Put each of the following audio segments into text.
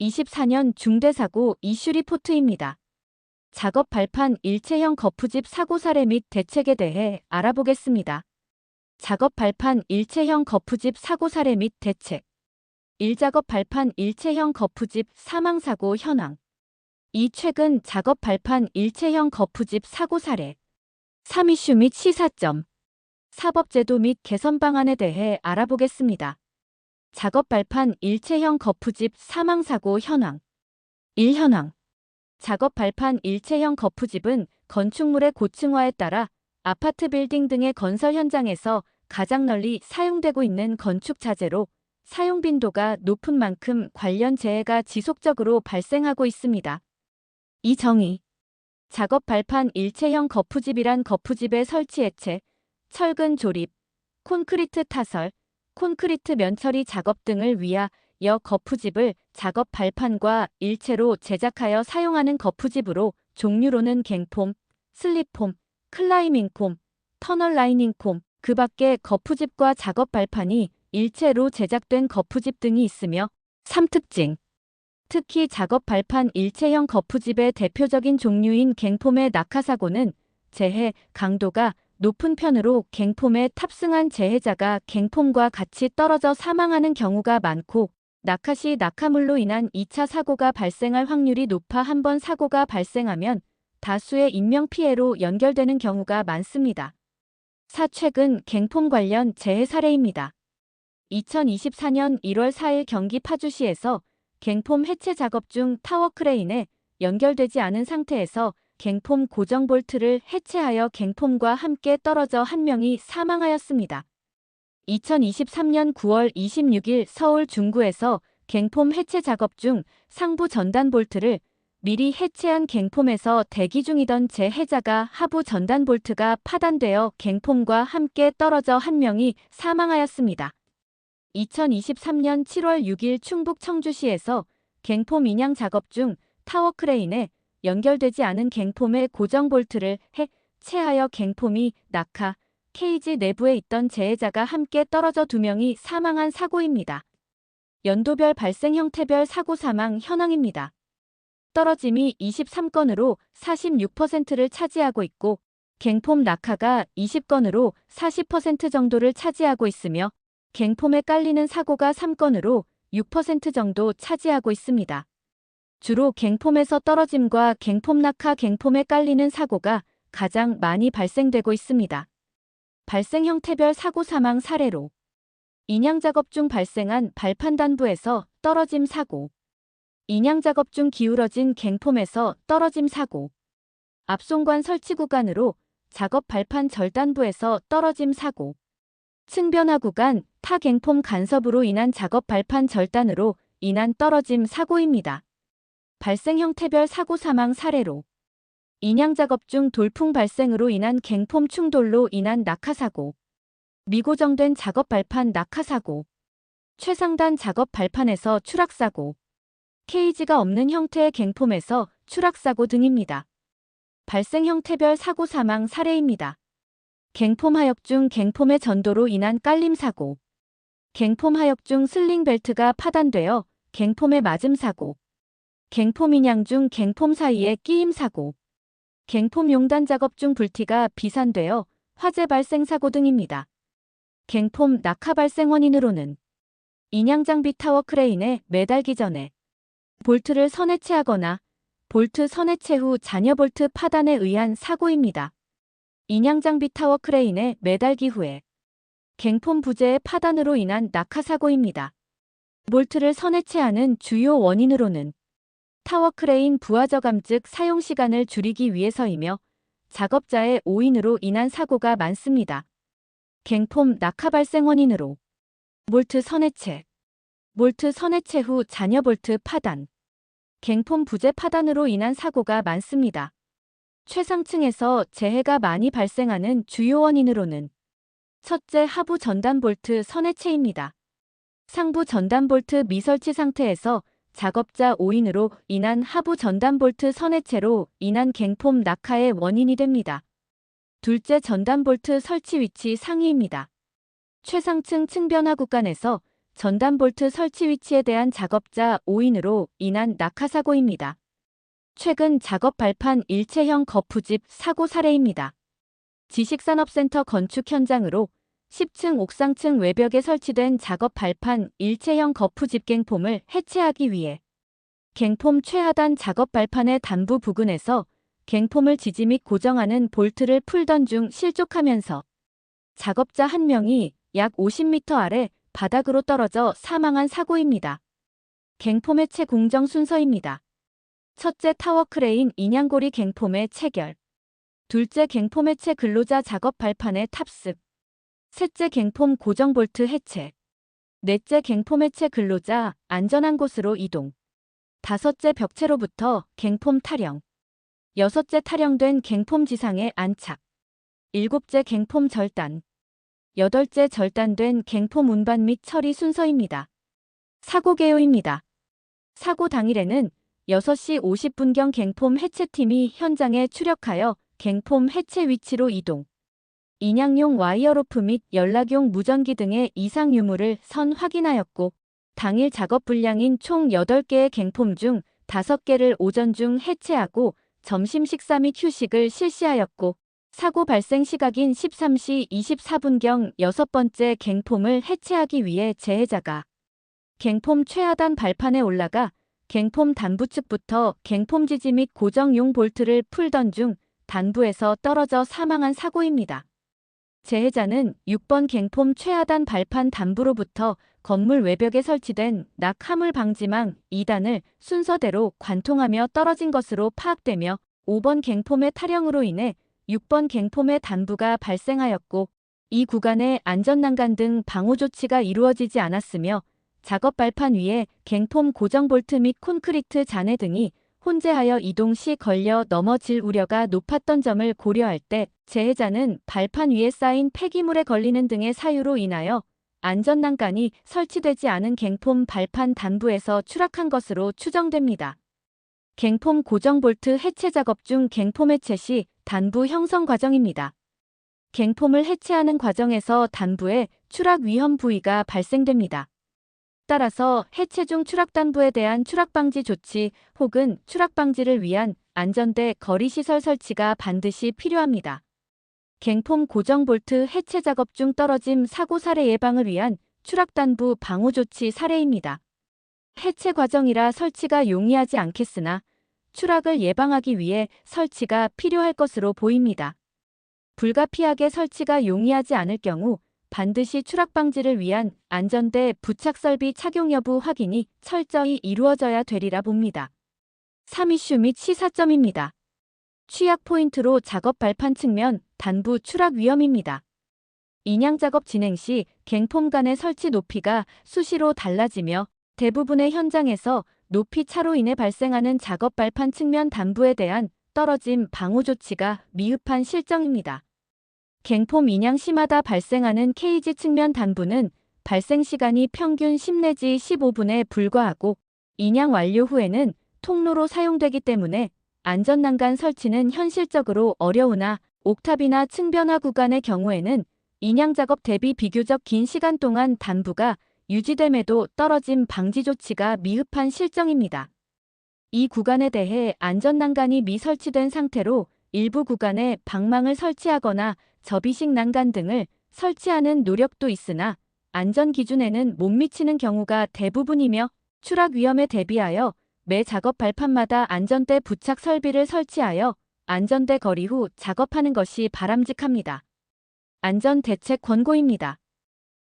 2024년 중대사고 이슈 리포트입니다. 작업 발판 일체형 거푸집 사고 사례 및 대책에 대해 알아보겠습니다. 작업 발판 일체형 거푸집 사고 사례 및 대책. 1. 작업 발판 일체형 거푸집 사망사고 현황. 2. 최근 작업 발판 일체형 거푸집 사고 사례. 3. 이슈 및 시사점. 사법제도 및 개선 방안에 대해 알아보겠습니다. 작업 발판 일체형 거푸집 사망사고 현황. 1. 현황. 작업 발판 일체형 거푸집은 건축물의 고층화에 따라 아파트 빌딩 등의 건설 현장에서 가장 널리 사용되고 있는 건축 자재로 사용 빈도가 높은 만큼 관련 재해가 지속적으로 발생하고 있습니다. 이 정의. 작업 발판 일체형 거푸집이란 거푸집의 설치 해체, 철근 조립, 콘크리트 타설, 콘크리트 면처리 작업 등을 위하여 거푸집을 작업 발판과 일체로 제작하여 사용하는 거푸집으로 종류로는 갱폼, 슬립폼, 클라이밍폼, 터널 라이닝폼, 그 밖에 거푸집과 작업 발판이 일체로 제작된 거푸집 등이 있으며 3특징. 특히 작업 발판 일체형 거푸집의 대표적인 종류인 갱폼의 낙하사고는 재해 강도가 높은 편으로 갱폼에 탑승한 재해자가 갱폼과 같이 떨어져 사망하는 경우가 많고 낙하 시 낙하물로 인한 2차 사고가 발생할 확률이 높아 한 번 사고가 발생하면 다수의 인명피해로 연결되는 경우가 많습니다. 4. 최근 갱폼 관련 재해 사례입니다. 2024년 1월 4일 경기 파주시에서 갱폼 해체 작업 중 타워 크레인에 연결되지 않은 상태에서 갱폼 고정 볼트를 해체하여 갱폼과 함께 떨어져 한 명이 사망하였습니다. 2023년 9월 26일 서울 중구에서 갱폼 해체 작업 중 상부 전단 볼트를 미리 해체한 갱폼에서 대기 중이던 재해자가 하부 전단 볼트가 파단되어 갱폼과 함께 떨어져 한 명이 사망하였습니다. 2023년 7월 6일 충북 청주시에서 갱폼 인양 작업 중 타워 크레인에 연결되지 않은 갱폼의 고정 볼트를 해체하여 갱폼이 낙하, 케이지 내부에 있던 재해자가 함께 떨어져 2명이 사망한 사고입니다. 연도별 발생 형태별 사고 사망 현황입니다. 떨어짐이 23건으로 46%를 차지하고 있고 갱폼 낙하가 20건으로 40% 정도를 차지하고 있으며 갱폼에 깔리는 사고가 3건으로 6% 정도 차지하고 있습니다. 주로 갱폼에서 떨어짐과 갱폼 낙하 갱폼에 깔리는 사고가 가장 많이 발생되고 있습니다. 발생 형태별 사고 사망 사례로 인양 작업 중 발생한 발판 단부에서 떨어짐 사고, 인양 작업 중 기울어진 갱폼에서 떨어짐 사고, 앞송관 설치 구간으로 작업 발판 절단부에서 떨어짐 사고, 층변화 구간 타 갱폼 간섭으로 인한 작업 발판 절단으로 인한 떨어짐 사고입니다. 발생 형태별 사고 사망 사례로 인양 작업 중 돌풍 발생으로 인한 갱폼 충돌로 인한 낙하사고, 미고정된 작업 발판 낙하사고, 최상단 작업 발판에서 추락사고, 케이지가 없는 형태의 갱폼에서 추락사고 등입니다. 발생 형태별 사고 사망 사례입니다. 갱폼 하역 중 갱폼의 전도로 인한 깔림 사고, 갱폼 하역 중 슬링 벨트가 파단되어 갱폼에 맞음 사고, 갱폼 인양 중 갱폼 사이에 끼임 사고, 갱폼 용단 작업 중 불티가 비산되어 화재 발생 사고 등입니다. 갱폼 낙하 발생 원인으로는 인양 장비 타워 크레인에 매달기 전에 볼트를 선해체하거나 볼트 선해체 후 잔여 볼트 파단에 의한 사고입니다. 인양 장비 타워 크레인에 매달기 후에 갱폼 부재의 파단으로 인한 낙하 사고입니다. 볼트를 선해체하는 주요 원인으로는 타워 크레인 부하 저감 즉 사용 시간을 줄이기 위해서이며 작업자의 오인으로 인한 사고가 많습니다. 갱폼 낙하 발생 원인으로 볼트 선해체, 볼트 선해체 후 잔여 볼트 파단, 갱폼 부재 파단으로 인한 사고가 많습니다. 최상층에서 재해가 많이 발생하는 주요 원인으로는 첫째 하부 전단 볼트 선해체입니다. 상부 전단 볼트 미설치 상태에서 작업자 오인으로 인한 하부 전단 볼트 선해체로 인한 갱폼 낙하의 원인이 됩니다. 둘째 전단 볼트 설치 위치 상위입니다. 최상층 층변화 구간에서 전단 볼트 설치 위치에 대한 작업자 오인으로 인한 낙하사고입니다. 최근 작업 발판 일체형 거푸집 사고 사례입니다. 지식산업센터 건축 현장으로 10층 옥상층 외벽에 설치된 작업 발판 일체형 거푸집 갱폼을 해체하기 위해 갱폼 최하단 작업 발판의 단부 부근에서 갱폼을 지지 및 고정하는 볼트를 풀던 중 실족하면서 작업자 1명이 약 50m 아래 바닥으로 떨어져 사망한 사고입니다. 갱폼 해체 공정 순서입니다. 첫째, 타워 크레인 인양고리 갱폼의 체결. 둘째, 갱폼 해체 근로자 작업 발판의 탑승. 셋째, 갱폼 고정 볼트 해체. 넷째, 갱폼 해체 근로자 안전한 곳으로 이동. 다섯째, 벽체로부터 갱폼 타령. 여섯째, 타령된 갱폼 지상에 안착. 일곱째, 갱폼 절단. 여덟째, 절단된 갱폼 운반 및 처리 순서입니다. 사고 개요입니다. 사고 당일에는 6시 50분경 갱폼 해체팀이 현장에 출력하여 갱폼 해체 위치로 이동. 인양용 와이어로프 및 연락용 무전기 등의 이상 유무를 선 확인하였고, 당일 작업 분량인 총 8개의 갱폼 중 5개를 오전 중 해체하고 점심 식사 및 휴식을 실시하였고, 사고 발생 시각인 13시 24분경 6번째 갱폼을 해체하기 위해 재해자가 갱폼 최하단 발판에 올라가 갱폼 단부 측부터 갱폼 지지 및 고정용 볼트를 풀던 중 단부에서 떨어져 사망한 사고입니다. 재해자는 6번 갱폼 최하단 발판 단부로부터 건물 외벽에 설치된 낙하물 방지망 2단을 순서대로 관통하며 떨어진 것으로 파악되며 5번 갱폼의 타령으로 인해 6번 갱폼의 단부가 발생하였고, 이 구간에 안전난간 등 방호 조치가 이루어지지 않았으며 작업 발판 위에 갱폼 고정 볼트 및 콘크리트 잔해 등이 혼재하여 이동 시 걸려 넘어질 우려가 높았던 점을 고려할 때 재해자는 발판 위에 쌓인 폐기물에 걸리는 등의 사유로 인하여 안전난간이 설치되지 않은 갱폼 발판 단부에서 추락한 것으로 추정됩니다. 갱폼 고정 볼트 해체 작업 중 갱폼 해체 시 단부 형성 과정입니다. 갱폼을 해체하는 과정에서 단부에 추락 위험 부위가 발생됩니다. 따라서 해체 중 추락 단부에 대한 추락 방지 조치 혹은 추락 방지를 위한 안전대 거리시설 설치가 반드시 필요합니다. 갱폼 고정 볼트 해체 작업 중 떨어짐 사고 사례 예방을 위한 추락 단부 방호 조치 사례입니다. 해체 과정이라 설치가 용이하지 않겠으나 추락을 예방하기 위해 설치가 필요할 것으로 보입니다. 불가피하게 설치가 용이하지 않을 경우 반드시 추락 방지를 위한 안전대 부착 설비 착용 여부 확인이 철저히 이루어져야 되리라 봅니다. 3. 이슈 및 시사점입니다. 취약 포인트로 작업 발판 측면 단부 추락 위험입니다. 인양 작업 진행 시 갱폼 간의 설치 높이가 수시로 달라지며 대부분의 현장에서 높이 차로 인해 발생하는 작업 발판 측면 단부에 대한 떨어짐 방호 조치가 미흡한 실정입니다. 갱폼 인양 시마다 발생하는 케이지 측면 단부는 발생 시간이 평균 10 내지 15분에 불과하고 인양 완료 후에는 통로로 사용되기 때문에 안전난간 설치는 현실적으로 어려우나 옥탑이나 층변화 구간의 경우에는 인양 작업 대비 비교적 긴 시간 동안 단부가 유지됨에도 떨어짐 방지 조치가 미흡한 실정입니다. 이 구간에 대해 안전난간이 미설치된 상태로 일부 구간에 방망을 설치하거나 접이식 난간 등을 설치하는 노력도 있으나 안전 기준에는 못 미치는 경우가 대부분이며 추락 위험에 대비하여 매 작업 발판마다 안전대 부착 설비를 설치하여 안전대 거리 후 작업하는 것이 바람직합니다. 안전 대책 권고입니다.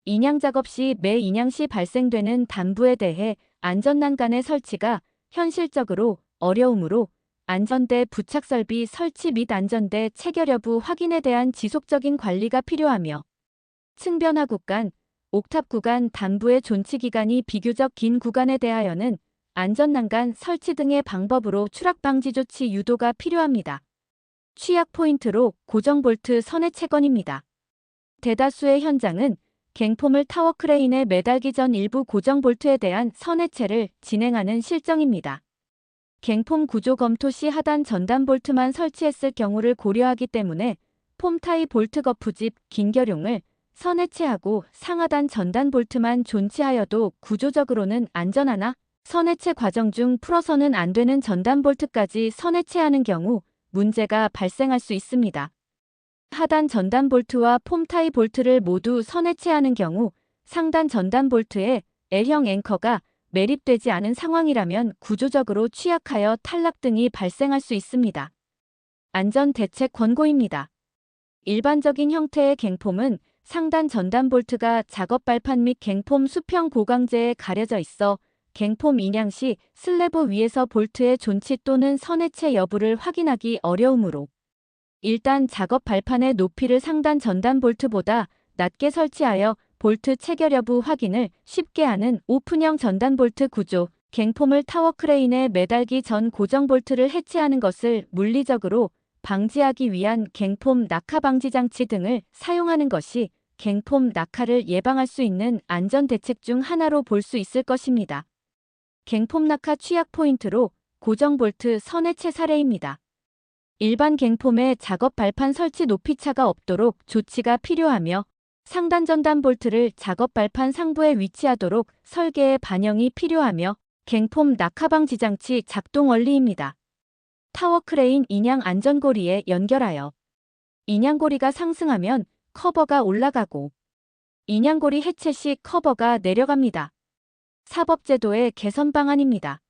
인양 작업 시 매 인양 시 발생되는 단부에 대해 안전난간의 설치가 현실적으로 어려우므로 안전대 부착 설비 설치 및 안전대 체결 여부 확인에 대한 지속적인 관리가 필요하며 층변화 구간, 옥탑 구간 단부의 존치 기간이 비교적 긴 구간에 대하여는 안전난간 설치 등의 방법으로 추락 방지 조치 유도가 필요합니다. 취약 포인트로 고정 볼트 선해 채건입니다. 대다수의 현장은 갱폼을 타워 크레인에 매달기 전 일부 고정 볼트에 대한 선해체를 진행하는 실정입니다. 갱폼 구조 검토 시 하단 전단 볼트만 설치했을 경우를 고려하기 때문에 폼 타입 볼트 거푸집 긴결용을 선해체하고 상하단 전단 볼트만 존치하여도 구조적으로는 안전하나 선해체 과정 중 풀어서는 안 되는 전단 볼트까지 선해체하는 경우 문제가 발생할 수 있습니다. 하단 전단 볼트와 폼 타이 볼트를 모두 선해체하는 경우 상단 전단 볼트에 L형 앵커가 매립되지 않은 상황이라면 구조적으로 취약하여 탈락 등이 발생할 수 있습니다. 안전 대책 권고입니다. 일반적인 형태의 갱폼은 상단 전단 볼트가 작업 발판 및 갱폼 수평 고강제에 가려져 있어 갱폼 인양 시 슬래브 위에서 볼트의 존치 또는 선해체 여부를 확인하기 어려우므로 일단 작업 발판의 높이를 상단 전단 볼트보다 낮게 설치하여 볼트 체결 여부 확인을 쉽게 하는 오픈형 전단 볼트 구조, 갱폼을 타워 크레인에 매달기 전 고정 볼트를 해체하는 것을 물리적으로 방지하기 위한 갱폼 낙하 방지 장치 등을 사용하는 것이 갱폼 낙하를 예방할 수 있는 안전 대책 중 하나로 볼 수 있을 것입니다. 갱폼 낙하 취약 포인트로 고정 볼트 선해체 사례입니다. 일반 갱폼의 작업 발판 설치 높이 차가 없도록 조치가 필요하며 상단 전단 볼트를 작업 발판 상부에 위치하도록 설계에 반영이 필요하며 갱폼 낙하 방지 장치 작동 원리입니다. 타워 크레인 인양 안전고리에 연결하여 인양고리가 상승하면 커버가 올라가고 인양고리 해체 시 커버가 내려갑니다. 사법제도의 개선 방안입니다.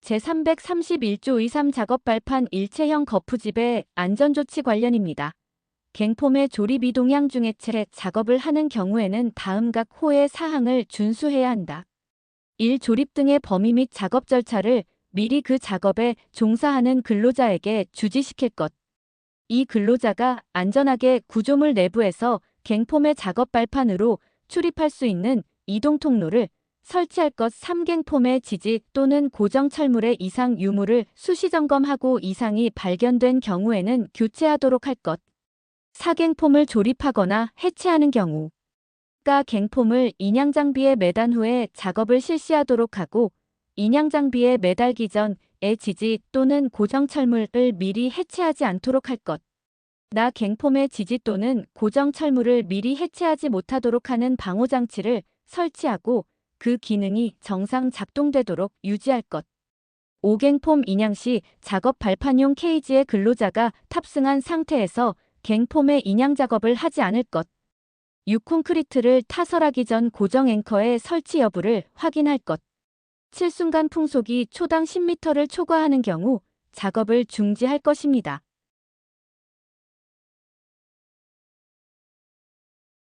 제331조 23 작업 발판 일체형 거푸집의 안전조치 관련입니다. 갱폼의 조립 이동향 중해체 작업을 하는 경우에는 다음 각 호의 사항을 준수해야 한다. 1. 조립 등의 범위 및 작업 절차를 미리 그 작업에 종사하는 근로자에게 주지시킬 것. 2. 근로자가 안전하게 구조물 내부에서 갱폼의 작업 발판으로 출입할 수 있는 이동 통로를 설치할 것. 3. 갱폼의 지지 또는 고정 철물의 이상 유무를 수시 점검하고 이상이 발견된 경우에는 교체하도록 할 것. 4. 갱폼을 조립하거나 해체하는 경우 가 갱폼을 인양 장비에 매단 후에 작업을 실시하도록 하고 인양 장비에 매달기 전에 지지 또는 고정 철물을 미리 해체하지 않도록 할 것. 나 갱폼의 지지 또는 고정 철물을 미리 해체하지 못하도록 하는 방호 장치를 설치하고 그 기능이 정상 작동되도록 유지할 것. 5. 갱폼 인양 시 작업 발판용 케이지에 근로자가 탑승한 상태에서 갱폼의 인양 작업을 하지 않을 것. 6. 콘크리트를 타설하기 전 고정 앵커의 설치 여부를 확인할 것. 7. 순간 풍속이 초당 10m를 초과하는 경우 작업을 중지할 것입니다.